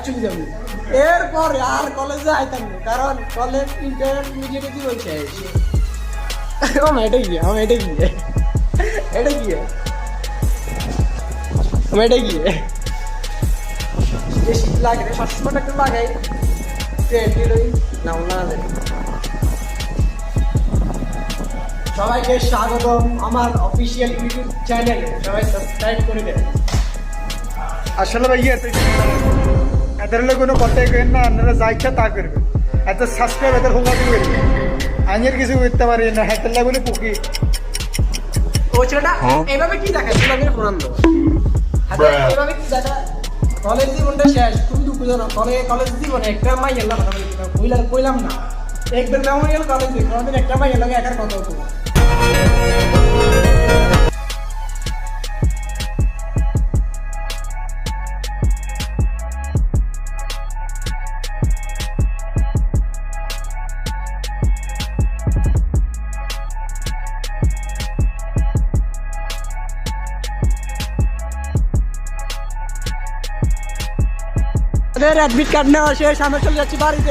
চলে যাবো। এরপর আর কলেজে আইতাম না, কারণ কলেজ ইন্টারমিডিয়েটে কি বলছে এটা গিয়ে এটা গিয়ে শীত লাগে সবসময় একটু লাগাই সবাইকে স্বাগতম আমার অফিসিয়াল ইউটিউব চ্যানেলে। সবাই সাবস্ক্রাইব করে দেন। আসলে ভাইয়া এদের হলে কোনো কথাই কেন না, আপনারা যা ইচ্ছা তা করবেন। এত সাবস্ক্রাইব এদের হোমওয়ার্ক করবে, আইনের কিছু করতে পারি না, হাতের লাগলে পুকি। ও ছেলেটা এভাবে কি দেখায় তোমাকে প্রণাম দেবো, এভাবে কি দেখা। কলেজ জীবনটা শেষ, খুবই দুঃখজনক। কলেজ জীবনে একটা মাই এলাম কইলাম না, একবার মেমোরিয়াল কলেজে কোনোদিন একটা মাই এলাম একার কথা হতো। অ্যাডমিট কার্ড নেওয়া শেষ, আমরা চলে যাচ্ছি বাড়িতে।